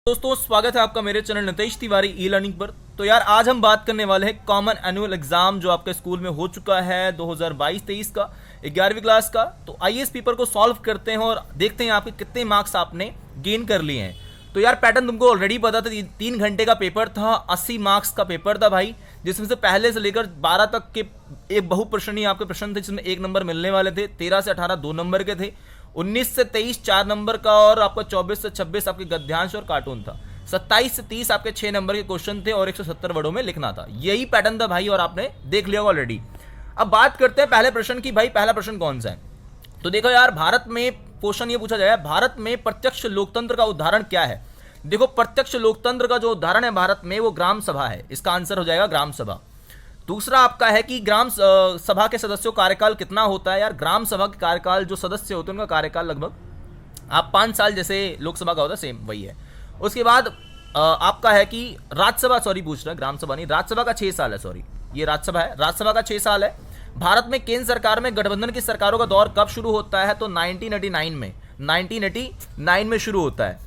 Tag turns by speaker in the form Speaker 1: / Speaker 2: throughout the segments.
Speaker 1: दोस्तों स्वागत है आपका मेरे channel Nitesh Tiwari e learning पर। तो यार आज हम बात करने वाले हैं कॉमन एनुअल एग्जाम जो आपके स्कूल में हो चुका है 2022-23 का 11वीं क्लास का। तो आइए इस पेपर को सॉल्व करते हैं और देखते हैं आपके कितने मार्क्स आपने गेन कर लिए हैं। तो यार पैटर्न तुमको ऑलरेडी पता था, 3 घंटे का पेपर था, 80 मार्क्स का पेपर था भाई, जिसमें से पहले से लेकर 12 तक के एक बहु प्रश्न आपके प्रश्न थे जिसमें 1 नंबर मिलने वाले थे, 13 से 18 2 नंबर के थे, 19 से 23 4 नंबर का और आपका 24 से 26 आपके गद्यांश और कार्टून था, 27 से 30 आपके 6 नंबर के क्वेश्चन थे और 170 वर्डों में लिखना था। यही पैटर्न था भाई और आपने देख लिया ऑलरेडी। अब बात करते हैं पहले प्रश्न की। भाई पहला प्रश्न कौन सा है? तो देखो यार, भारत में क्वेश्चन ये पूछा जाए, भारत में प्रत्यक्ष लोकतंत्र का उदाहरण क्या है? देखो प्रत्यक्ष लोकतंत्र का जो उदाहरण है भारत में वो ग्राम सभा है। इसका आंसर हो जाएगा ग्राम सभा। दूसरा आपका है कि ग्राम सभा के सदस्यों का कार्यकाल कितना होता है? यार ग्राम सभा के कार्यकाल जो सदस्य होते हैं उनका कार्यकाल लगभग आप 5 साल जैसे लोकसभा का होता है, सेम वही है। उसके बाद आपका है कि राज्यसभा, सॉरी पूछ रहा है, ग्राम सभा नहीं, राज्यसभा का 6 साल है, सॉरी ये राज्यसभा है, राज्यसभा का 6 साल है। भारत में केंद्र सरकार में गठबंधन की सरकारों का दौर कब शुरू होता है? तो 1989 में शुरू होता है।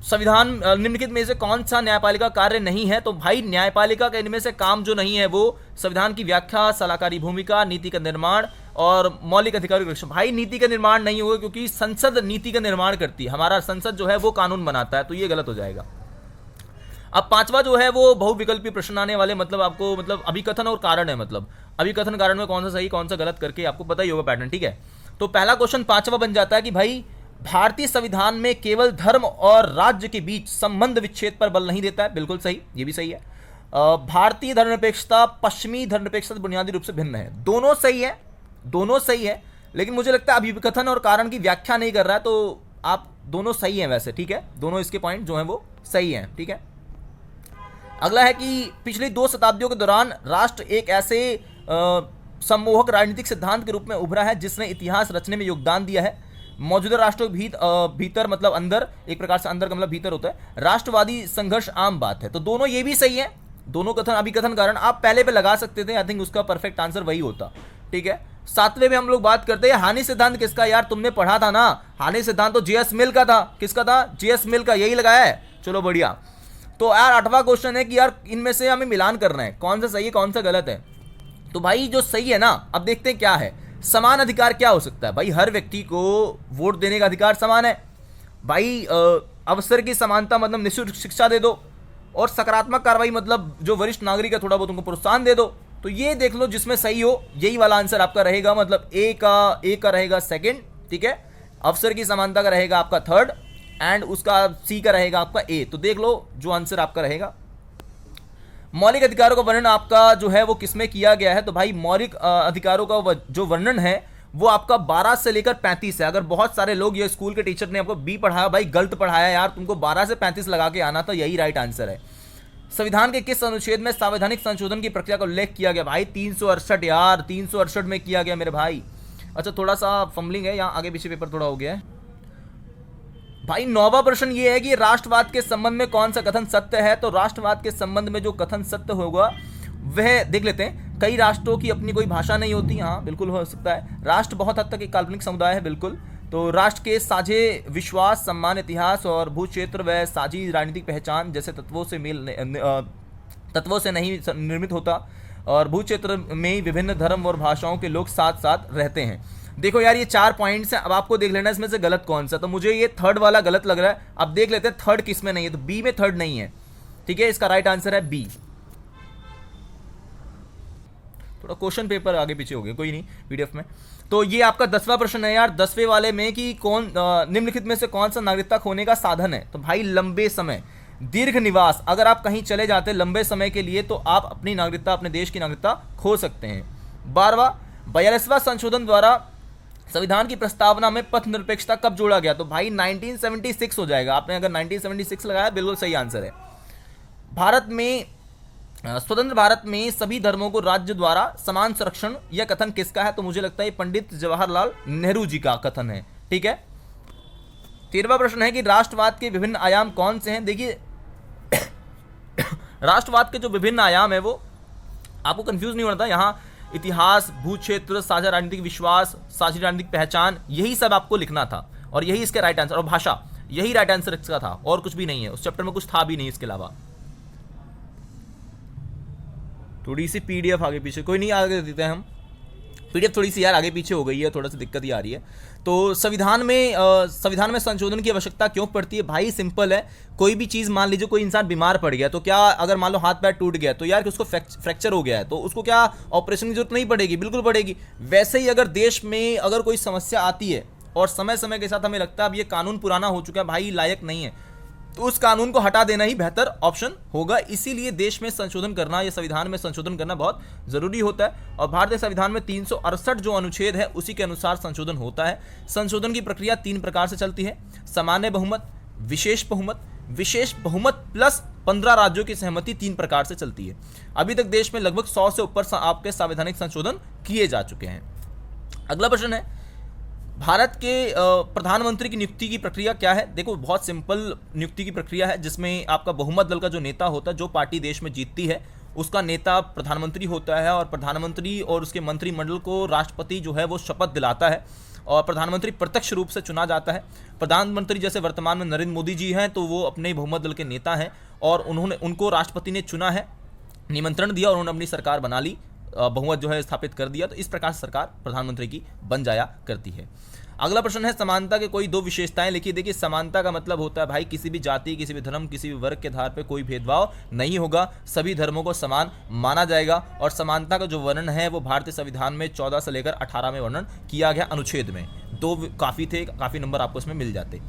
Speaker 1: संविधान निम्नलिखित में से कौन सा न्यायपालिका कार्य नहीं है? तो भाई न्यायपालिका का इनमें से काम जो नहीं है वो संविधान की व्याख्या, सलाहकारी भूमिका, नीति का निर्माण और मौलिक अधिकारों की रक्षा। भाई नीति का निर्माण नहीं होगा क्योंकि संसद नीति का निर्माण करती है, हमारा संसद जो है वो कानून बनाता है, तो ये गलत हो जाएगा। अब 5वां जो है वो बहुविकल्पी प्रश्न आने वाले, मतलब आपको मतलब अभिकथन और कारण है, मतलब अभिकथन कारण में कौन सा सही कौन सा गलत करके आपको पता ही होगा पैटर्न, ठीक है। तो पहला क्वेश्चन 5वां बन जाता है कि भाई भारतीय संविधान में केवल धर्म और राज्य के बीच संबंध विच्छेद पर बल नहीं देता है। बिल्कुल सही, ये भी सही है। भारतीय धर्मनिरपेक्षता पश्चिमी धर्मनिरपेक्षता बुनियादी रूप से भिन्न है। दोनों सही है, दोनों सही है, लेकिन मुझे लगता है अभिकथन और कारण की व्याख्या नहीं कर रहा है, तो आप दोनों सही हैं वैसे, ठीक है, दोनों इसके पॉइंट जो हैं वो सही हैं, ठीक है। अगला है कि पिछली 2 शताब्दियों के दौरान राष्ट्र एक ऐसे सम्मोहक राजनीतिक सिद्धांत के रूप में उभरा है जिसने इतिहास रचने में योगदान दिया है। मौजूदा राष्ट्रों के भीतर मतलब अंदर, एक प्रकार से अंदर का मतलब भीतर होता है, राष्ट्रवादी संघर्ष आम बात है। तो दोनों ये भी सही है, दोनों कथन अभिकथन कारण आप पहले पे लगा सकते थे, आई थिंक उसका परफेक्ट आंसर वही होता, ठीक है। 7वें में हम लोग बात करते हैं हानि सिद्धांत किसका? यार तुमने पढ़ा था ना, हानि सिद्धांत तो जेएस मिल का था। किसका था? जेएस मिल का, यही लगाया है, चलो बढ़िया। तो यार 8वां क्वेश्चन है कि यार इनमें से हमें मिलान करना है, कौन सा सही है कौन सा गलत है। तो भाई जो सही है ना, अब देखते हैं क्या है। समान अधिकार क्या हो सकता है? भाई हर व्यक्ति को वोट देने का अधिकार समान है। भाई अवसर की समानता मतलब निःशुल्क शिक्षा दे दो, और सकारात्मक कार्रवाई मतलब जो वरिष्ठ नागरिक है थोड़ा बहुत उनको प्रोत्साहन दे दो। तो ये देख लो जिसमें सही हो यही वाला आंसर आपका रहेगा, मतलब ए का रहेगा सेकंड, ठीक है। अवसर की समानता का रहेगा आपका थर्ड, एंड उसका सी का रहेगा आपका ए। तो देख लो जो आंसर आपका रहेगा। मौलिक अधिकारों का वर्णन आपका जो है वो किसमें किया गया है? तो भाई मौलिक अधिकारों का जो वर्णन है वो आपका 12 से लेकर 35 है। अगर बहुत सारे लोग, ये स्कूल के टीचर ने आपको बी पढ़ाया, भाई गलत पढ़ाया यार, तुमको 12 से 35 लगा के आना था, यही राइट आंसर है। संविधान के किस अनुच्छेद में संवैधानिक संशोधन की प्रक्रिया का उल्लेख किया गया? भाई 368 यार, 368 में किया गया मेरे भाई। अच्छा थोड़ा सा फंबलिंग है यहाँ, आगे पीछे पेपर थोड़ा हो गया है भाई। 9वां प्रश्न ये है कि राष्ट्रवाद के संबंध में कौन सा कथन सत्य है? तो राष्ट्रवाद के संबंध में जो कथन सत्य होगा वह देख लेते हैं। कई राष्ट्रों की अपनी कोई भाषा नहीं होती, हाँ बिल्कुल हो सकता है। राष्ट्र बहुत हद तक एक काल्पनिक समुदाय है, बिल्कुल। तो राष्ट्र के साझे विश्वास, सम्मान, इतिहास और भू क्षेत्र व साझी राजनीतिक पहचान जैसे तत्वों से नहीं निर्मित होता, और भू क्षेत्र में विभिन्न धर्म और भाषाओं के लोग साथ साथ रहते हैं। देखो यार ये 4 पॉइंट्स हैं, अब आपको देख लेना इसमें से गलत कौन सा। तो मुझे ये थर्ड वाला गलत लग रहा है। अब देख लेते हैं थर्ड किस में नहीं है। तो बी में थर्ड नहीं है, ठीक है, इसका राइट आंसर है बी। थोड़ा क्वेश्चन पेपर आगे पीछे हो गया, कोई नहीं, पीडीएफ में। तो ये आपका 10वां प्रश्न है यार, 10वें वाले में कि कौन निम्नलिखित में से कौन सा नागरिकता खोने का साधन है? तो भाई लंबे समय, दीर्घ निवास, अगर आप कहीं चले जाते हैं लंबे समय के लिए तो आप अपनी नागरिकता, अपने देश की नागरिकता खो सकते हैं। 12वां 42वां संशोधन द्वारा संविधान की प्रस्तावना में पथ निरपेक्षता कब जोड़ा गया? तो भाई 1976 हो जाएगा। आपने अगर 1976 लगाया बिल्कुल सही आंसर है। भारत में स्वतंत्र भारत में सभी धर्मों को राज्य द्वारा समान संरक्षण, यह कथन किसका है? तो मुझे लगता है पंडित जवाहरलाल नेहरू जी का कथन है, ठीक है। 13वां प्रश्न है कि राष्ट्रवाद के विभिन्न आयाम कौन से हैं? देखिए राष्ट्रवाद के जो विभिन्न आयाम है वो आपको कंफ्यूज नहीं होना था। यहाँ इतिहास, भू क्षेत्र, साझा राजनीतिक विश्वास, साझी राजनीतिक पहचान, यही सब आपको लिखना था और यही इसके राइट आंसर। और भाषा, यही राइट आंसर इसका था और कुछ भी नहीं है, उस चैप्टर में कुछ था भी नहीं इसके अलावा। थोड़ी सी पीडीएफ आगे पीछे, कोई नहीं, आगे देते हैं हम। पीडीएफ थोड़ी सी यार आगे पीछे हो गई है, थोड़ा सा दिक्कत ही आ रही है। तो संविधान में संशोधन की आवश्यकता क्यों पड़ती है? भाई सिंपल है, कोई भी चीज़, मान लीजिए कोई इंसान बीमार पड़ गया, तो क्या अगर मान लो हाथ पैर टूट गया तो यार कि उसको फ्रैक्चर हो गया है तो उसको क्या ऑपरेशन की जरूरत नहीं पड़ेगी? बिल्कुल पड़ेगी। वैसे ही अगर देश में अगर कोई समस्या आती है और समय समय के साथ हमें लगता है अब ये कानून पुराना हो चुका है, भाई लायक नहीं है, तो उस कानून को हटा देना ही बेहतर ऑप्शन होगा। इसीलिए देश में संशोधन करना या संविधान में संशोधन करना बहुत जरूरी होता है। और भारतीय संविधान में 368 जो अनुच्छेद है उसी के अनुसार संशोधन होता है। संशोधन की प्रक्रिया 3 प्रकार से चलती है: सामान्य बहुमत, विशेष बहुमत प्लस 15 राज्यों की सहमति, 3 प्रकार से चलती है। अभी तक देश में लगभग 100 से ऊपर आपके संवैधानिक संशोधन किए जा चुके हैं। अगला प्रश्न है, भारत के प्रधानमंत्री की नियुक्ति की प्रक्रिया क्या है? देखो बहुत सिंपल नियुक्ति की प्रक्रिया है, जिसमें आपका बहुमत दल का जो नेता होता है, जो पार्टी देश में जीतती है, उसका नेता प्रधानमंत्री होता है और प्रधानमंत्री और उसके मंत्रिमंडल को राष्ट्रपति जो है वो शपथ दिलाता है और प्रधानमंत्री प्रत्यक्ष रूप से चुना जाता है। प्रधानमंत्री जैसे वर्तमान में नरेंद्र मोदी जी हैं, तो वो अपने बहुमत दल के नेता हैं और उनको राष्ट्रपति ने चुना है, निमंत्रण दिया और उन्होंने अपनी सरकार बना ली, बहुमत जो है स्थापित कर दिया। तो इस प्रकार से सरकार प्रधानमंत्री की बन जाया करती है। अगला प्रश्न है, समानता के कोई 2 विशेषताएं लिखिए। देखिए समानता का मतलब होता है भाई किसी भी जाति, किसी भी धर्म, किसी भी वर्ग के आधार पर कोई भेदभाव नहीं होगा, सभी धर्मों को समान माना जाएगा। और समानता का जो वर्णन है वो भारतीय संविधान में 14 से लेकर 18 में वर्णन किया गया अनुच्छेद में। 2 काफ़ी थे, काफ़ी नंबर आपको इसमें मिल जाते।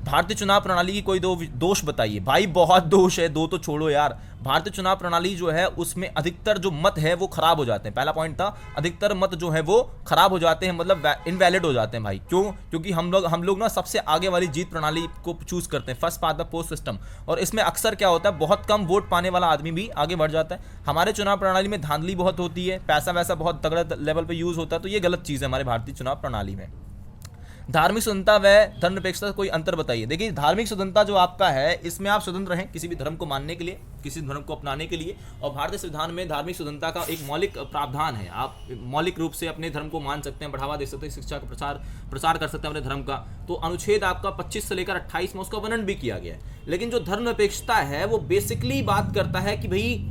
Speaker 1: भारतीय चुनाव प्रणाली की कोई 2 दोष बताइए। भाई बहुत दोष है, 2 तो छोड़ो यार। भारतीय चुनाव प्रणाली जो है उसमें अधिकतर जो मत है वो खराब हो जाते हैं। पहला पॉइंट था, अधिकतर मत जो है वो खराब हो जाते हैं, मतलब इनवैलिड हो जाते हैं भाई। क्यों? क्योंकि हम लोग ना सबसे आगे वाली जीत प्रणाली को चूज करते हैं, first past the post system. और इसमें अक्सर क्या होता है, बहुत कम वोट पाने वाला आदमी भी आगे बढ़ जाता है। हमारे चुनाव प्रणाली में धांधली बहुत होती है, पैसा वैसा बहुत तगड़े लेवल पर यूज होता है, तो ये गलत चीज़ है हमारे भारतीय चुनाव प्रणाली में। धार्मिक स्वतंत्रता व धर्मनिरपेक्षता कोई अंतर बताइए। देखिए धार्मिक स्वतंत्रता जो आपका है, इसमें आप स्वतंत्र हैं किसी भी धर्म को मानने के लिए, किसी धर्म को अपनाने के लिए। और भारतीय संविधान में धार्मिक स्वतंत्रता का एक मौलिक प्रावधान है, आप मौलिक रूप से अपने धर्म को मान सकते हैं, बढ़ावा दे सकते हैं, शिक्षा का प्रसार कर सकते हैं अपने धर्म का। तो अनुच्छेद आपका 25 से लेकर 28 में उसका वर्णन भी किया गया है। लेकिन जो धर्मनिरपेक्षता है वो बेसिकली बात करता है कि भाई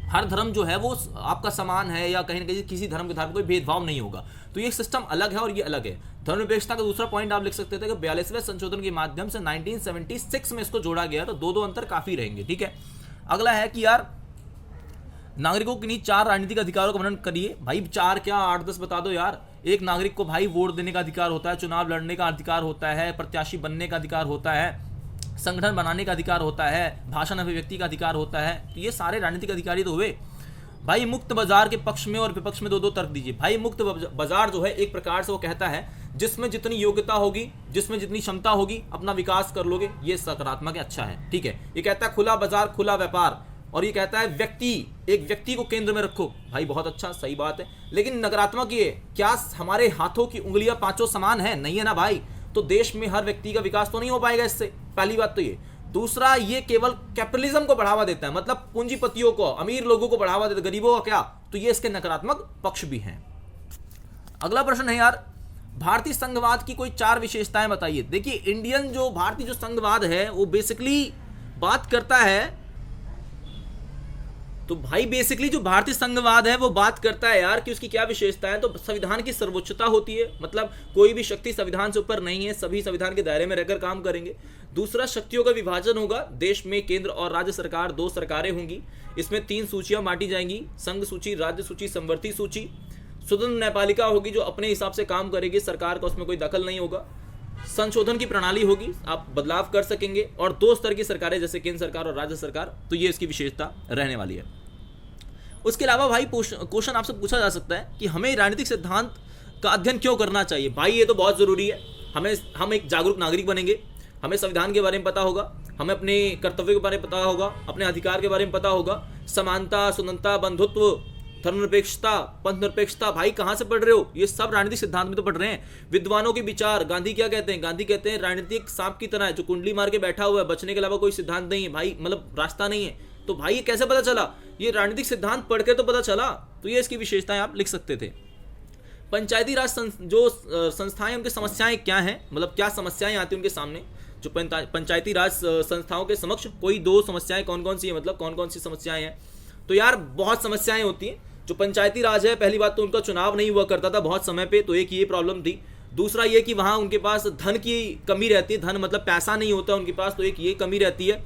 Speaker 1: हर धर्म जो है वो आपका समान है, या कहीं ना कहीं किसी धर्म के धर्म कोई भेदभाव नहीं होगा। तो ये सिस्टम अलग है और ये अलग है। धर्मनिरपेक्षता का दूसरा पॉइंट आप लिख सकते थे कि 42वें संशोधन के माध्यम से 1976 में इसको जोड़ा गया, तो 2 अंतर काफी रहेंगे। ठीक है, अगला है कि यार नागरिकों के लिए 4 राजनीतिक अधिकारों का वर्णन करिए। भाई 4 क्या 8-10 बता दो यार। एक नागरिक को भाई वोट देने का अधिकार होता है, चुनाव लड़ने का अधिकार होता है, प्रत्याशी बनने का अधिकार होता है, संगठन बनाने का अधिकार होता है, भाषण अभिव्यक्ति का अधिकार होता है। तो ये सारे राजनीतिक अधिकारी तो हुए। भाई मुक्त बाजार के पक्ष में और विपक्ष में 2 तर्क दीजिए। भाई मुक्त बाजार जो है एक प्रकार से वो कहता है जिसमें जितनी योग्यता होगी, जिसमें जितनी क्षमता होगी, अपना विकास कर लोगे, ये सकारात्मक है, अच्छा है। ठीक है, ये कहता है खुला बाजार, खुला व्यापार। और ये कहता है एक व्यक्ति को केंद्र में रखो। भाई बहुत अच्छा, सही बात है। लेकिन नकारात्मक ये, क्या हमारे हाथों की उंगलियां 5 समान है? नहीं है ना भाई। तो देश में हर व्यक्ति का विकास तो नहीं हो पाएगा इससे, पहली बात तो ये। दूसरा, ये केवल कैपिटलिज्म को बढ़ावा देता है, मतलब पूंजीपतियों को, अमीर लोगों को बढ़ावा देता है, गरीबों का क्या? तो ये इसके नकारात्मक पक्ष भी हैं। अगला प्रश्न है यार, भारतीय संघवाद की कोई 4 विशेषताएं बताइए। देखिए भारतीय जो संघवाद है वो बेसिकली बात करता है, तो भाई बेसिकली जो भारतीय संघवाद है वो बात करता है यार कि उसकी क्या विशेषता है। तो संविधान की सर्वोच्चता होती है, मतलब कोई भी शक्ति संविधान से ऊपर नहीं है, सभी संविधान के दायरे में रहकर काम करेंगे। दूसरा, शक्तियों का विभाजन होगा, देश में केंद्र और राज्य सरकार 2 सरकारें होंगी। इसमें 3 सूचियां बांटी जाएंगी, संघ सूची, राज्य सूची, समवर्ती सूची। स्वतंत्र न्यायपालिका होगी जो अपने हिसाब से काम करेगी, सरकार का उसमें कोई दखल नहीं होगा। संशोधन की प्रणाली होगी, आप बदलाव कर सकेंगे। और 2 स्तर की सरकारें जैसे केंद्र सरकार और राज्य सरकार, तो ये इसकी विशेषता रहने वाली है। उसके अलावा भाई क्वेश्चन आपसे पूछा जा सकता है कि हमें राजनीतिक सिद्धांत का अध्ययन क्यों करना चाहिए। भाई ये तो बहुत ज़रूरी है। हम एक जागरूक नागरिक बनेंगे, हमें संविधान के बारे में पता होगा, हमें अपने कर्तव्य के बारे में पता होगा, अपने अधिकार के बारे में पता होगा। समानता, स्वतंत्रता, बंधुत्व, धर्मनिरपेक्षता, पंथ निरपेक्षता, भाई कहाँ से पढ़ रहे हो? ये सब राजनीतिक सिद्धांत में तो पढ़ रहे हैं। विद्वानों के विचार, गांधी क्या कहते हैं? गांधी कहते हैं राजनीतिक सांप की तरह है जो कुंडली मार के बैठा हुआ है, बचने के अलावा कोई सिद्धांत नहीं है भाई, मतलब रास्ता नहीं है। तो भाई ये कैसे पता चला? ये राजनीतिक सिद्धांत पढ़ के तो पता चला। तो ये इसकी विशेषताएं आप लिख सकते थे। पंचायती राज जो संस्थाएं, उनकी समस्याएं क्या हैं, मतलब क्या समस्याएं आती हैं उनके सामने। जो पंचायती राज संस्थाओं के समक्ष कोई दो समस्याएं कौन कौन सी है, मतलब कौन कौन सी समस्याएं हैं? तो यार बहुत समस्याएं होती हैं। जो पंचायती राज है, पहली बात तो उनका चुनाव नहीं हुआ करता था बहुत समय पे, तो एक ये प्रॉब्लम थी। दूसरा ये कि वहाँ उनके पास धन की कमी रहती है, धन मतलब पैसा नहीं होता उनके पास, तो एक ये कमी रहती है।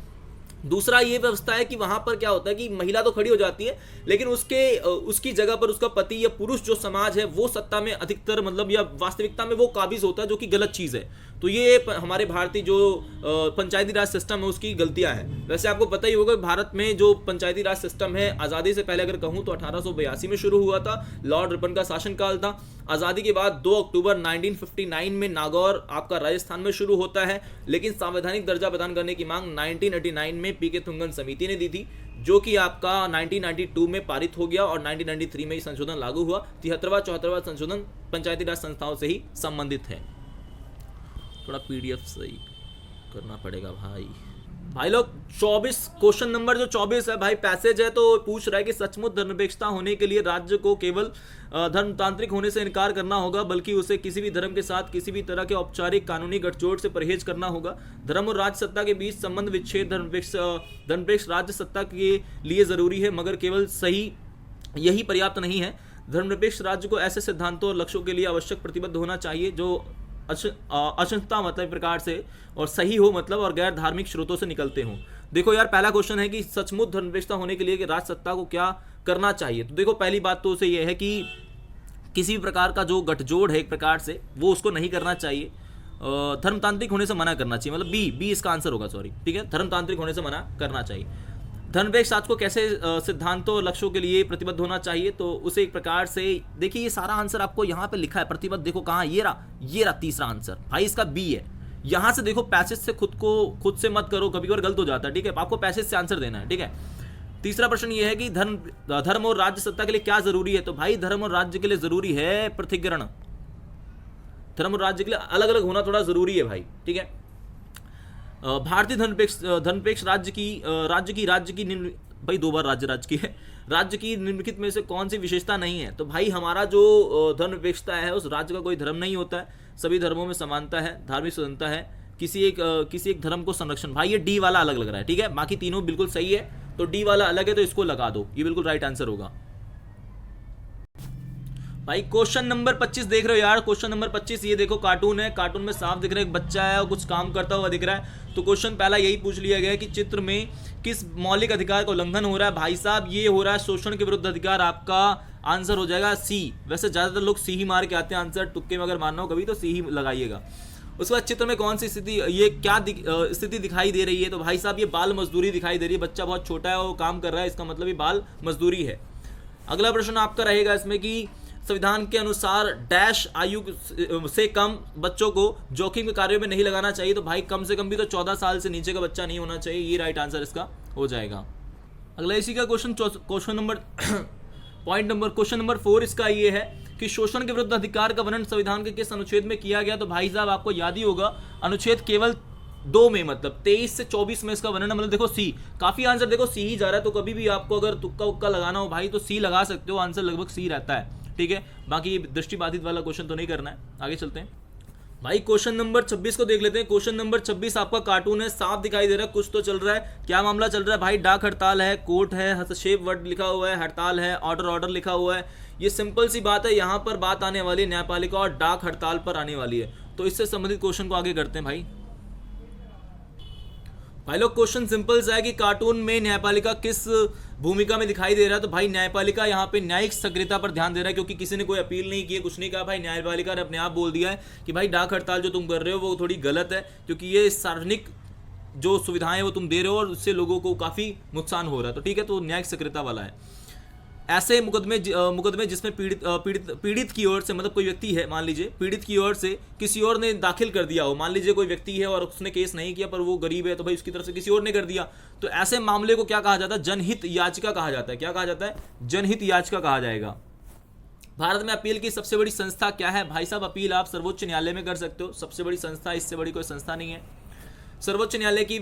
Speaker 1: दूसरा ये व्यवस्था है कि वहाँ पर क्या होता है कि महिला तो खड़ी हो जाती है, लेकिन उसकी जगह पर उसका पति या पुरुष जो समाज है वो सत्ता में अधिकतर मतलब या वास्तविकता में वो काबिज होता है, जो कि गलत चीज़ है। तो ये हमारे भारतीय जो पंचायती राज सिस्टम है उसकी गलतियां हैं। वैसे आपको पता ही होगा भारत में जो पंचायती राज सिस्टम है आज़ादी से पहले अगर कहूँ तो 1882 में शुरू हुआ था, लॉर्ड रिपन का शासनकाल था। आज़ादी के बाद 2 अक्टूबर 1959 में नागौर आपका राजस्थान में शुरू होता है, लेकिन संवैधानिक दर्जा प्रदान करने की मांग 1989 में पीके थुंगन समिति ने दी थी, जो कि आपका 1992 में पारित हो गया और 1993 में ही संशोधन लागू हुआ। 73वां 74वां संशोधन पंचायती राज संस्थाओं से ही संबंधित है। थोड़ा पीडीएफ सही करना पड़ेगा भाई लोग। 24 क्वेश्चन नंबर जो 24 है भाई, पैसेज है, तो पूछ रहा है कि सचमुच धर्मनिरपेक्षता होने के लिए राज्य को केवल धर्मतांत्रिक होने से इनकार करना होगा, बल्कि उसे किसी भी धर्म के साथ किसी भी तरह के औपचारिक कानूनी गठजोड़ से परहेज करना होगा। धर्म और राज्य सत्ता के बीच संबंध विच्छेद धर्मनिरपेक्ष राज्य सत्ता के लिए जरूरी है, मगर केवल सही यही पर्याप्त नहीं है। धर्मनिरपेक्ष राज्य को ऐसे सिद्धांतों और लक्ष्यों के लिए आवश्यक प्रतिबद्ध होना चाहिए जो अशंसता मतलब प्रकार से और सही हो मतलब और गैर धार्मिक स्रोतों से निकलते हों। देखो यार, पहला क्वेश्चन है कि सचमुच धर्मनिरपेक्षता होने के लिए कि राज सत्ता को क्या करना चाहिए। तो देखो पहली बात तो उसे यह है कि किसी भी प्रकार का जो गठजोड़ है एक प्रकार से वो उसको नहीं करना चाहिए। धर्मतांत्रिक होने से मना करना चाहिए, मतलब बी इसका आंसर होगा, सॉरी, ठीक है, धर्मतांत्रिक होने से मना करना चाहिए। धर्मनिरपेक्ष राज को कैसे सिद्धांतों और लक्ष्यों के लिए प्रतिबद्ध होना चाहिए, तो उसे एक प्रकार से देखिए ये सारा आंसर आपको यहाँ पे लिखा है प्रतिबद्ध, देखो कहाँ, ये रहा तीसरा आंसर भाई, इसका बी है। यहाँ से देखो पैसेज से खुद से मत करो, कभी कभार गलत हो जाता है, ठीक है, आपको पैसेज से आंसर देना है, ठीक है। तीसरा प्रश्न ये है कि धर्म और राज्य सत्ता के लिए क्या जरूरी है, तो भाई धर्म और राज्य के लिए जरूरी है पृथक्करण। धर्म और राज्य के लिए अलग अलग होना थोड़ा जरूरी है भाई, ठीक है। भारतीय धर्मनिरपेक्ष राज्य की भाई 2 बार राज्य की है, राज्य की निम्नलिखित में से कौन सी विशेषता नहीं है, तो भाई हमारा जो धर्मनिरपेक्षता है उस राज्य का कोई धर्म नहीं होता है, सभी धर्मों में समानता है, धार्मिक स्वतंत्रता है, किसी एक धर्म को संरक्षण। भाई ये डी वाला अलग लग रहा है, ठीक है, बाकी तीनों बिल्कुल सही है, तो डी वाला अलग है तो इसको लगा दो, ये बिल्कुल राइट आंसर होगा भाई। क्वेश्चन नंबर 25 देख रहे हो यार, क्वेश्चन नंबर 25 ये देखो कार्टून है, कार्टून में साफ दिख रहा है एक बच्चा है और कुछ काम करता हुआ दिख रहा है। तो क्वेश्चन पहला यही पूछ लिया गया है कि चित्र में किस मौलिक अधिकार का उल्लंघन हो रहा है। भाई साहब ये हो रहा है शोषण के विरुद्ध अधिकार, आपका आंसर हो जाएगा सी। वैसे ज्यादातर लोग सी ही मार के आते हैं आंसर, तुक्के में अगर मानना हो कभी तो सी ही लगाइएगा। उसके बाद चित्र में कौन सी स्थिति, ये क्या स्थिति दिखाई दे रही है, तो भाई साहब ये बाल मजदूरी दिखाई दे रही है, बच्चा बहुत छोटा है और काम कर रहा है, इसका मतलब ये बाल मजदूरी है। अगला प्रश्न आपका रहेगा इसमें कि संविधान के अनुसार डैश आयु से कम बच्चों को जोखिम के कार्यों में नहीं लगाना चाहिए, तो भाई कम से कम भी तो 14 साल से नीचे का बच्चा नहीं होना चाहिए, ये राइट आंसर इसका हो जाएगा। अगला इसी का क्वेश्चन नंबर 4 इसका ये है कि शोषण के विरुद्ध अधिकार का वर्णन संविधान के किस अनुच्छेद में किया गया, तो भाई साहब आपको याद ही होगा अनुच्छेद केवल 2 में, मतलब 23 से 24 में इसका वर्णन, मतलब देखो सी, काफी आंसर देखो सी ही जा रहा है, तो कभी भी आपको अगर तुक्का उक्का लगाना हो भाई तो सी लगा सकते हो, आंसर लगभग सी रहता है, ठीक है। बाकी दृष्टिबाधित वाला क्वेश्चन तो नहीं करना है, आगे चलते हैं भाई। क्वेश्चन नंबर 26 को देख लेते हैं। क्वेश्चन नंबर 26 आपका कार्टून है, साफ दिखाई दे रहा है, कुछ तो चल रहा है, क्या मामला चल रहा है भाई। डाक हड़ताल है, कोर्ट है, हस्तक्षेप वर्ड लिखा हुआ है, हड़ताल है, ऑर्डर लिखा हुआ है। ये सिंपल सी बात है, यहाँ पर बात आने वाली है न्यायपालिका और डाक हड़ताल पर आने वाली है, तो इससे संबंधित क्वेश्चन को आगे करते हैं भाई लोग। क्वेश्चन सिंपल सा है कि कार्टून में न्यायपालिका किस भूमिका में दिखाई दे रहा है, तो भाई न्यायपालिका यहाँ पे न्यायिक सक्रियता पर ध्यान दे रहा है, क्योंकि किसी ने कोई अपील नहीं की है, कुछ नहीं कहा भाई, न्यायपालिका ने अपने आप बोल दिया है कि भाई डाक हड़ताल जो तुम कर रहे हो वो थोड़ी गलत है, क्योंकि ये सार्वजनिक जो सुविधाएं वो तुम दे रहे हो और उससे लोगों को काफी नुकसान हो रहा है, तो ठीक है, तो न्यायिक सक्रियता वाला है। ऐसे मुकदमे जिसमें पीड़ित की ओर से, मतलब कोई व्यक्ति है, मान लीजिए पीड़ित की ओर से किसी और ने दाखिल कर दिया हो, मान लीजिए कोई व्यक्ति है और उसने केस नहीं किया पर वो गरीब है, तो भाई उसकी तरफ से किसी और ने कर दिया, तो ऐसे मामले को क्या कहा जाता है, जनहित याचिका कहा जाता है। क्या कहा जाता है, जनहित याचिका कहा जाएगा। भारत में अपील की सबसे बड़ी संस्था क्या है, भाई साहब अपील आप सर्वोच्च न्यायालय में कर सकते हो, सबसे बड़ी संस्था, इससे बड़ी कोई संस्था नहीं है। सर्वोच्च न्यायालय की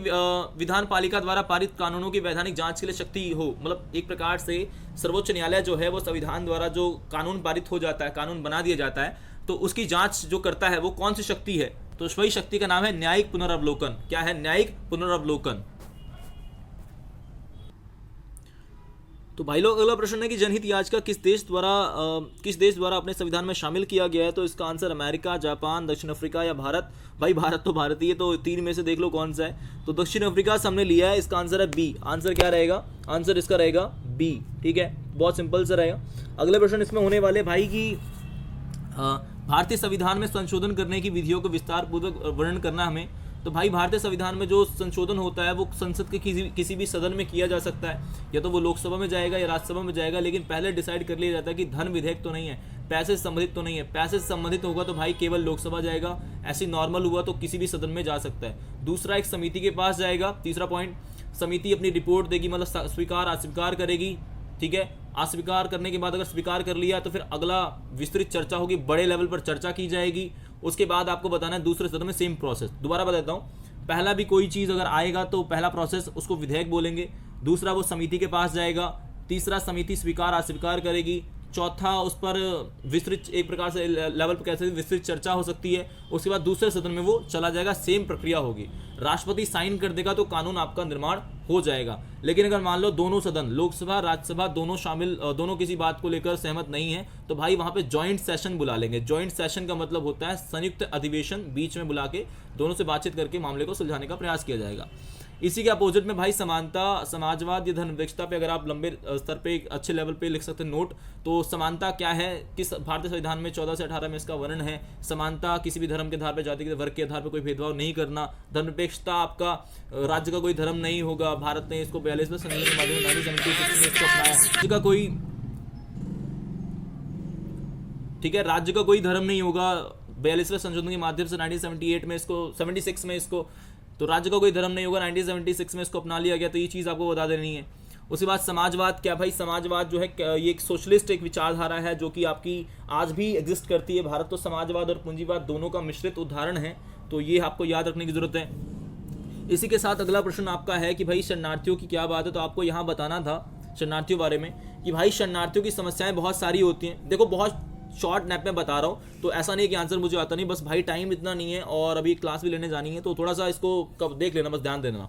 Speaker 1: विधान पालिका द्वारा पारित कानूनों की वैधानिक जांच के लिए शक्ति हो, मतलब एक प्रकार से सर्वोच्च न्यायालय जो है वो संविधान द्वारा जो कानून पारित हो जाता है, कानून बना दिया जाता है, तो उसकी जांच जो करता है वो कौन सी शक्ति है, तो वही शक्ति का नाम है न्यायिक पुनरावलोकन। क्या है? न्यायिक पुनरावलोकन। तो भाई लोग अगला प्रश्न है कि जनहित याचिका किस देश द्वारा अपने संविधान में शामिल किया गया है? तो इसका आंसर अमेरिका, जापान, दक्षिण अफ्रीका या भारत। भाई भारत तो भारतीय, तो तीन में से देख लो कौन सा है। तो दक्षिण अफ्रीका से हमने लिया है, इसका आंसर है बी। आंसर क्या रहेगा? आंसर इसका रहेगा बी। ठीक है, बहुत सिंपल सा रहेगा। अगले प्रश्न इसमें होने वाले भाई की भारतीय संविधान में संशोधन करने की विधियों को विस्तार पूर्वक वर्णन करना हमें। तो भाई भारतीय संविधान में जो संशोधन होता है वो संसद के किसी भी सदन में किया जा सकता है, या तो वो लोकसभा में जाएगा या राज्यसभा में जाएगा, लेकिन पहले डिसाइड कर लिया जाता है कि धन विधेयक तो नहीं है, पैसे से संबंधित तो नहीं है। पैसे से संबंधित होगा तो भाई केवल लोकसभा जाएगा, ऐसी नॉर्मल हुआ तो किसी भी सदन में जा सकता है। दूसरा, एक समिति के पास जाएगा। तीसरा पॉइंट, समिति अपनी रिपोर्ट देगी, मतलब स्वीकार अस्वीकार करेगी। ठीक है, अस्वीकार करने के बाद अगर स्वीकार कर लिया तो फिर अगला विस्तृत चर्चा होगी, बड़े लेवल पर चर्चा की जाएगी। उसके बाद आपको बताना है दूसरे सदन में सेम प्रोसेस। दोबारा बताता हूँ, पहला भी कोई चीज़ अगर आएगा तो पहला प्रोसेस उसको विधेयक बोलेंगे। दूसरा, वो समिति के पास जाएगा। तीसरा, समिति स्वीकार अस्वीकार करेगी। चौथा, उस पर विस्तृत एक प्रकार से लेवल पर कैसे विस्तृत चर्चा हो सकती है। उसके बाद दूसरे सदन में वो चला जाएगा, सेम प्रक्रिया होगी। राष्ट्रपति साइन कर देगा तो कानून आपका निर्माण हो जाएगा। लेकिन अगर मान लो दोनों सदन, लोकसभा राज्यसभा दोनों किसी बात को लेकर सहमत नहीं है, तो भाई वहां पे जॉइंट सेशन बुला लेंगे। जॉइंट सेशन का मतलब होता है संयुक्त अधिवेशन, बीच में बुला के दोनों से बातचीत करके मामले को सुलझाने का प्रयास किया जाएगा। इसी के अपोजिट में भाई समानता, समाजवाद या धर्मनिरपेक्षता पे अगर आप लंबे स्तर पे एक अच्छे लेवल पे लिख सकते हैं नोट। तो समानता क्या है, किस भारतीय संविधान में 14 से 18 में इसका वर्णन है। समानता किसी भी धर्म के आधार पर, जाति के वर्ग के आधार पर कोई भेदभाव नहीं करना। धर्मनिरपेक्षता आपका राज्य का कोई धर्म नहीं होगा। भारत ने इसको 42वें संशोधन के माध्यम से 1976 में इसको अपनाया। राज्य का कोई, ठीक है, राज्य का कोई धर्म नहीं होगा। 42वें संशोधन के माध्यम से 1978 में इसको, 76 में इसको, तो राज्य का कोई धर्म नहीं होगा। 1976 में इसको अपना लिया गया। तो ये चीज़ आपको बता देनी है। उसके बाद समाजवाद क्या भाई? समाजवाद जो है ये एक सोशलिस्ट एक विचारधारा है जो कि आपकी आज भी एग्जिस्ट करती है। भारत तो समाजवाद और पूंजीवाद दोनों का मिश्रित उदाहरण है, तो ये आपको याद रखने की जरूरत है। इसी के साथ अगला प्रश्न आपका है कि भाई शरणार्थियों की क्या बात है। तो आपको यहाँ बताना था शरणार्थियों बारे में कि भाई शरणार्थियों की समस्याएं बहुत सारी होती हैं। देखो, बहुत शॉर्ट नैप में बता रहा हूँ, तो ऐसा नहीं कि आंसर मुझे आता नहीं, बस भाई टाइम इतना नहीं है और अभी क्लास भी लेने जानी है, तो थोड़ा सा इसको कब देख लेना, बस ध्यान देना।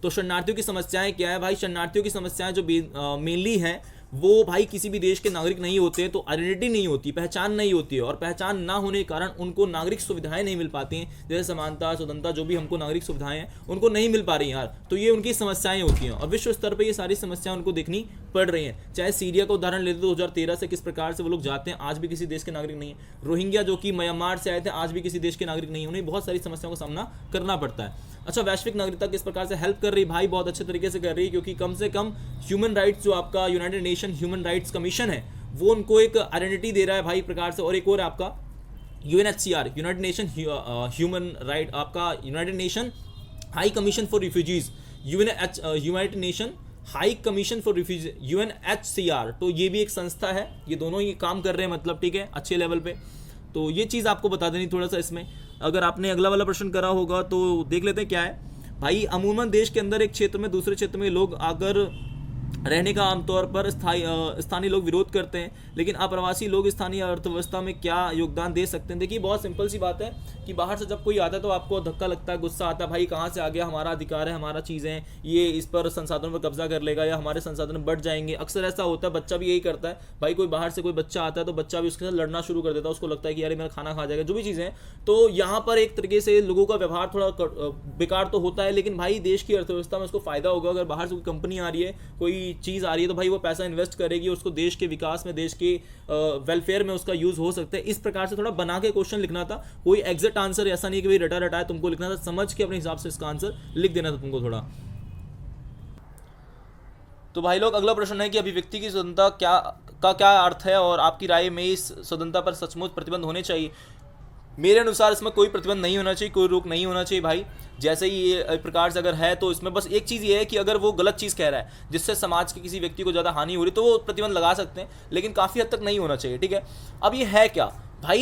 Speaker 1: तो शरणार्थियों की समस्याएं क्या है भाई? शरणार्थियों की समस्याएं जो मेनली हैं वो भाई किसी भी देश के नागरिक नहीं होते हैं, तो आइडेंटिटी नहीं होती, पहचान नहीं होती है, और पहचान ना होने के कारण उनको नागरिक सुविधाएं नहीं मिल पाती हैं। जैसे समानता, स्वतंत्रता, जो भी हमको नागरिक सुविधाएं हैं उनको नहीं मिल पा रही यार। तो ये उनकी समस्याएं होती हैं और विश्व स्तर पर ये सारी समस्याएं उनको देखनी पड़ रही हैं। चाहे सीरिया का उदाहरण लेते 2013 से किस प्रकार से वो लोग जाते हैं, आज भी किसी देश के नागरिक नहीं है। रोहिंग्या जो कि म्यांमार से आए थे, आज भी किसी देश के नागरिक नहीं है। उन्हें बहुत सारी समस्याओं का सामना करना पड़ता है। अच्छा, वैश्विक नागरिकता किस प्रकार से हेल्प कर रही भाई? बहुत अच्छे तरीके से कर रही है, क्योंकि कम से कम ह्यूमन राइट्स जो आपका United Nation human rights commission है वो उनको एक आइडेंटिटी दे रहा है भाई प्रकार से। और एक और आपका UNHCR, United Nation human right, आपका United Nation High Commission for Refugees, United Nation High Commission for Refugee, UNHCR। तो ये भी एक संस्था है, ये दोनों ही काम कर रहे हैं, मतलब ठीक है, अच्छे लेवल पे। तो ये चीज़ आपको बता देनी थोड़ा सा इसमें। अगर आपने अगला वाला प्रश्न करा होगा तो देख लेते हैं क्या है भाई। अमूमन देश के अंदर एक क्षेत्र में दूसरे क्षेत्र में लोग आकर रहने का आमतौर पर स्थानीय लोग विरोध करते हैं, लेकिन अप्रवासी लोग स्थानीय अर्थव्यवस्था में क्या योगदान दे सकते हैं? देखिए, बहुत सिंपल सी बात है कि बाहर से जब कोई आता है तो आपको धक्का लगता है, गुस्सा आता है, भाई कहाँ से आ गया, हमारा अधिकार है, हमारा चीज़ें हैं, ये इस पर संसाधनों पर कब्जा कर लेगा या हमारे संसाधन बढ़ जाएंगे। अक्सर ऐसा होता है, बच्चा भी यही करता है भाई। कोई बाहर से कोई बच्चा आता है तो बच्चा भी उसके साथ लड़ना शुरू कर देता है, उसको लगता है कि यार मेरा खाना खा जाएगा, जो भी चीज़ें। तो यहाँ पर एक तरीके से लोगों का व्यवहार थोड़ा बेकार तो होता है, लेकिन भाई देश की अर्थव्यवस्था में उसको फायदा होगा। अगर बाहर से कोई कंपनी आ रही है, कोई चीज़ आ रही है, तो भाई वो पैसा इन्वेस्ट करेगी, उसको देश के विकास में, देश के वेलफेयर में उसका यूज हो सकता है। इस प्रकार से थोड़ा बना के क्वेश्चन लिखना था, कोई एग्जैक्ट आंसर ऐसा नहीं कि भाई रटा रटा है, तुमको लिखना था, समझ के अपने हिसाब से इसका आंसर लिख देना था तुमको थोड़ा। तो भाई लोग अगला प्रश्न है कि अभिव्यक्ति की स्वतंत्रता क्या अर्थ है और आपकी राय में इस स्वतंत्रता पर सचमुच प्रतिबंध होने चाहिए? मेरे अनुसार इसमें कोई प्रतिबंध नहीं होना चाहिए, कोई रोक नहीं होना चाहिए भाई। जैसे ही ये प्रकार से अगर है तो इसमें बस एक चीज़ ये है कि अगर वो गलत चीज़ कह रहा है जिससे समाज के किसी व्यक्ति को ज़्यादा हानि हो रही तो वो प्रतिबंध लगा सकते हैं, लेकिन काफ़ी हद तक नहीं होना चाहिए। ठीक है, अब ये है क्या भाई?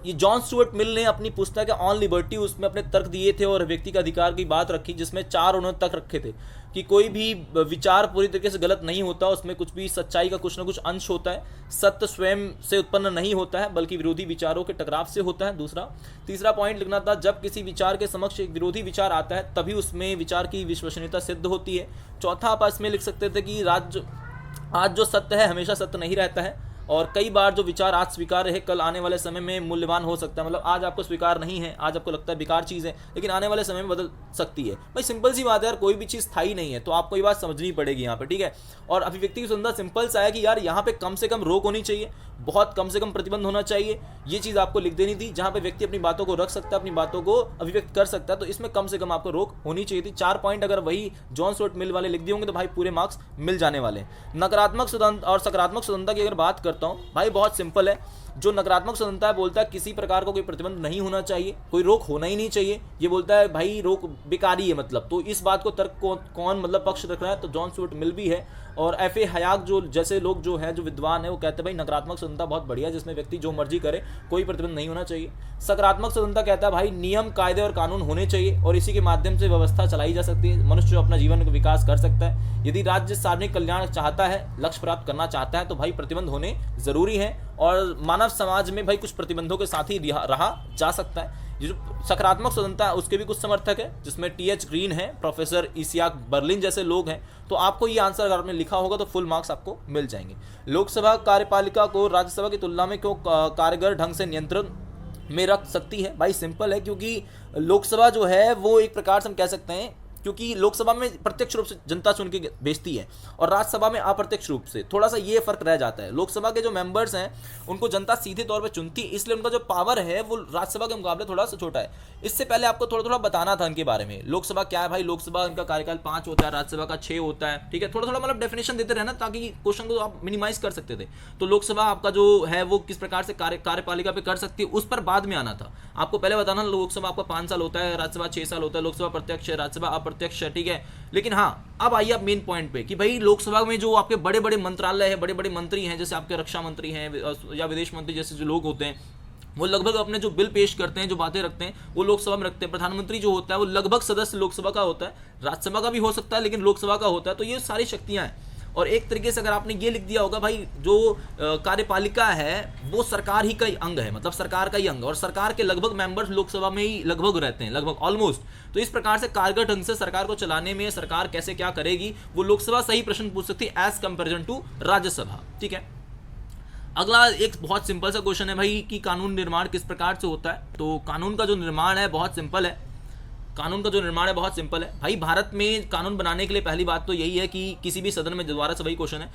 Speaker 1: ये जॉन स्टुअर्ट मिल ने अपनी पुस्तक ऑन लिबर्टी उसमें अपने तर्क दिए थे और व्यक्ति का अधिकार की बात रखी, जिसमें 4 उन्होंने तर्क रखे थे। कि कोई भी विचार पूरी तरीके से गलत नहीं होता, उसमें कुछ भी सच्चाई का कुछ ना कुछ अंश होता है। सत्य स्वयं से उत्पन्न नहीं होता है बल्कि विरोधी विचारों के टकराव से होता है। तीसरा पॉइंट लिखना था, जब किसी विचार के समक्ष एक विरोधी विचार आता है तभी उसमें विचार की विश्वसनीयता सिद्ध होती है। चौथा आप इसमें लिख सकते थे कि आज जो सत्य है हमेशा सत्य नहीं रहता है, और कई बार जो विचार आज स्वीकार्य है कल आने वाले समय में मूल्यवान हो सकता है। मतलब आज आपको स्वीकार नहीं है, आज आपको लगता है बेकार चीज़ है, लेकिन आने वाले समय में बदल सकती है। भाई सिंपल सी बात है यार, कोई भी चीज़ स्थायी नहीं है, तो आपको ये बात समझनी पड़ेगी यहाँ पे, ठीक है। और अभिव्यक्ति की सुंदर सिंपल सा है कि यार यहाँ पे कम से कम रोक होनी चाहिए, बहुत कम से कम प्रतिबंध होना चाहिए, ये चीज़ आपको लिख देनी थी। जहाँ पे व्यक्ति अपनी बातों को रख सकता है, अपनी बातों को अभिव्यक्त कर सकता है, तो इसमें कम से कम आपको रोक होनी चाहिए थी। 4 पॉइंट अगर वही जॉन स्टुअर्ट मिल वाले लिख दिए होंगे तो भाई पूरे मार्क्स मिल जाने वाले हैं। नकारात्मक स्वतंत्रता और सकारात्मक स्वतंत्रता की अगर बात करता हूँ भाई, बहुत सिंपल है। जो नकारात्मक स्वतंत्रता बोलता है किसी प्रकार का कोई प्रतिबंध नहीं होना चाहिए, कोई रोक होना ही नहीं चाहिए। ये बोलता है भाई रोक बेकारी है, मतलब तो इस बात को तर्क कौन मतलब पक्ष रख रहा है, तो जॉन स्टुअर्ट मिल भी है। और एफ.ए. हयाक जो जैसे लोग जो है, जो विद्वान है, वो कहते हैं भाई नकारात्मक स्वतंत्रता बहुत बढ़िया, जिसमें व्यक्ति जो मर्जी करे, कोई प्रतिबंध नहीं होना चाहिए। सकारात्मक स्वतंत्रता कहता है भाई नियम, कायदे और कानून होने चाहिए और इसी के माध्यम से व्यवस्था चलाई जा सकती है, मनुष्य अपना जीवन का विकास कर सकता है। यदि राज्य सार्वजनिक कल्याण चाहता है, लक्ष्य प्राप्त करना चाहता है, तो भाई प्रतिबंध होने जरूरी है। और मानव समाज में भाई कुछ प्रतिबंधों के साथ ही रहा जा सकता है। ये जो सकारात्मक स्वतंत्रता है उसके भी कुछ समर्थक है, जिसमें टी.एच. ग्रीन है, प्रोफेसर इसियाक बर्लिन जैसे लोग हैं। तो आपको ये आंसर अगर आपने लिखा होगा तो फुल मार्क्स आपको मिल जाएंगे। लोकसभा कार्यपालिका को राज्यसभा की तुलना में क्यों कारगर ढंग से नियंत्रण में रख सकती है? भाई सिंपल है, क्योंकि लोकसभा जो है वो एक प्रकार से हम कह सकते हैं, क्योंकि लोकसभा में प्रत्यक्ष रूप से जनता चुन के भेजती है और राज्यसभा में अप्रत्यक्ष रूप से, थोड़ा सा ये फर्क रह जाता है। लोकसभा के जो मेंबर्स हैं उनको जनता सीधे तौर पे चुनती है, इसलिए उनका जो पावर है वो राज्यसभा के मुकाबले थोड़ा सा छोटा है। इससे पहले आपको थोड़ा थोड़ा बताना था इनके बारे में। लोकसभा क्या है भाई, लोकसभा इनका कार्यकाल 5 होता है, राज्यसभा का 6 होता है, ठीक है। थोड़ा थोड़ा मतलब डेफिनेशन देते रहना ताकि क्वेश्चन को आप मिनिमाइज कर सकते थे। तो लोकसभा आपका जो है वो किस प्रकार से कार्यपालिका पे कर सकती है, उस पर बाद में आना था। आपको पहले बताना लोकसभा आपका 5 साल होता है, राज्यसभा 6 साल होता है, लोकसभा प्रत्यक्ष है, राज्यसभा अप्रत्यक्ष है, ठीक है। लेकिन हाँ, अब आइए आप मेन पॉइंट पे कि भाई लोकसभा में जो आपके बड़े बड़े मंत्रालय है, बड़े बड़े मंत्री हैं, जैसे आपके रक्षा मंत्री हैं या विदेश मंत्री जैसे जो लोग होते हैं, वो लगभग अपने जो बिल पेश करते हैं, जो बातें रखते हैं, वो लोकसभा में रखते हैं। प्रधानमंत्री जो होता है वो लगभग सदस्य लोकसभा का होता है, राज्यसभा का भी हो सकता है लेकिन लोकसभा का होता है। तो ये सारी शक्तियां हैं। और एक तरीके से अगर आपने ये लिख दिया होगा भाई, जो कार्यपालिका है वो सरकार ही का ही अंग है, मतलब सरकार का ही अंग, और सरकार के लगभग मेंबर्स लोकसभा में ही लगभग रहते हैं, लगभग ऑलमोस्ट। तो इस प्रकार से कारगर ढंग से सरकार को चलाने में सरकार कैसे क्या करेगी, वो लोकसभा सही प्रश्न पूछ सकती है एज कंपेरिजन टू राज्यसभा, ठीक है। अगला एक बहुत सिंपल सा क्वेश्चन है भाई कि कानून निर्माण किस प्रकार से होता है। तो कानून का जो निर्माण है बहुत सिंपल है। भाई भारत में कानून बनाने के लिए पहली बात तो यही है कि किसी भी सदन में, दोबारा से वही क्वेश्चन है,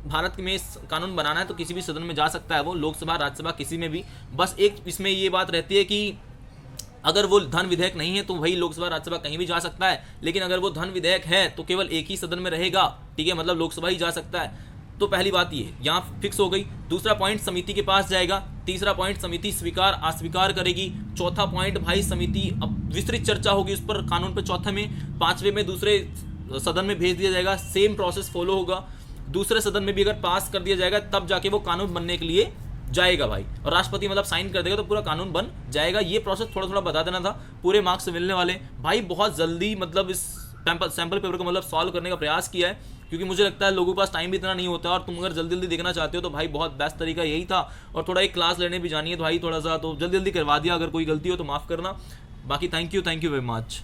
Speaker 1: भारत में कानून बनाना है तो किसी भी सदन में जा सकता है वो, लोकसभा राज्यसभा किसी में भी। बस एक इसमें ये बात रहती है कि अगर वो धन विधेयक नहीं है तो वही लोकसभा राज्यसभा कहीं भी जा सकता है, लेकिन अगर वो धन विधेयक है तो केवल एक ही सदन में रहेगा, ठीक है, मतलब लोकसभा ही जा सकता है। तो पहली बात ये यहाँ फिक्स हो गई। दूसरा पॉइंट समिति के पास जाएगा। तीसरा पॉइंट समिति स्वीकार अस्वीकार करेगी। चौथा पॉइंट भाई समिति अब विस्तृत चर्चा होगी उस पर, कानून पर चौथे में। 5वें में दूसरे सदन में भेज दिया जाएगा, सेम प्रोसेस फॉलो होगा। दूसरे सदन में भी अगर पास कर दिया जाएगा तब जाके वो कानून बनने के लिए जाएगा भाई, और राष्ट्रपति मतलब साइन कर देगा तो पूरा कानून बन जाएगा। ये प्रोसेस थोड़ा थोड़ा बता देना था, पूरे मार्क्स मिलने वाले। भाई बहुत जल्दी मतलब इस सैंपल पेपर को मतलब सॉल्व करने का प्रयास किया है, क्योंकि मुझे लगता है लोगों के पास टाइम भी इतना नहीं होता, और तुम अगर जल्दी जल्दी देखना चाहते हो तो भाई बहुत बेस्ट तरीका यही था। और थोड़ा एक क्लास लेने भी जानी है तो भाई थोड़ा सा तो जल्दी जल्दी करवा दिया, अगर कोई गलती हो तो माफ़ करना। बाकी थैंक यू वेरी मच।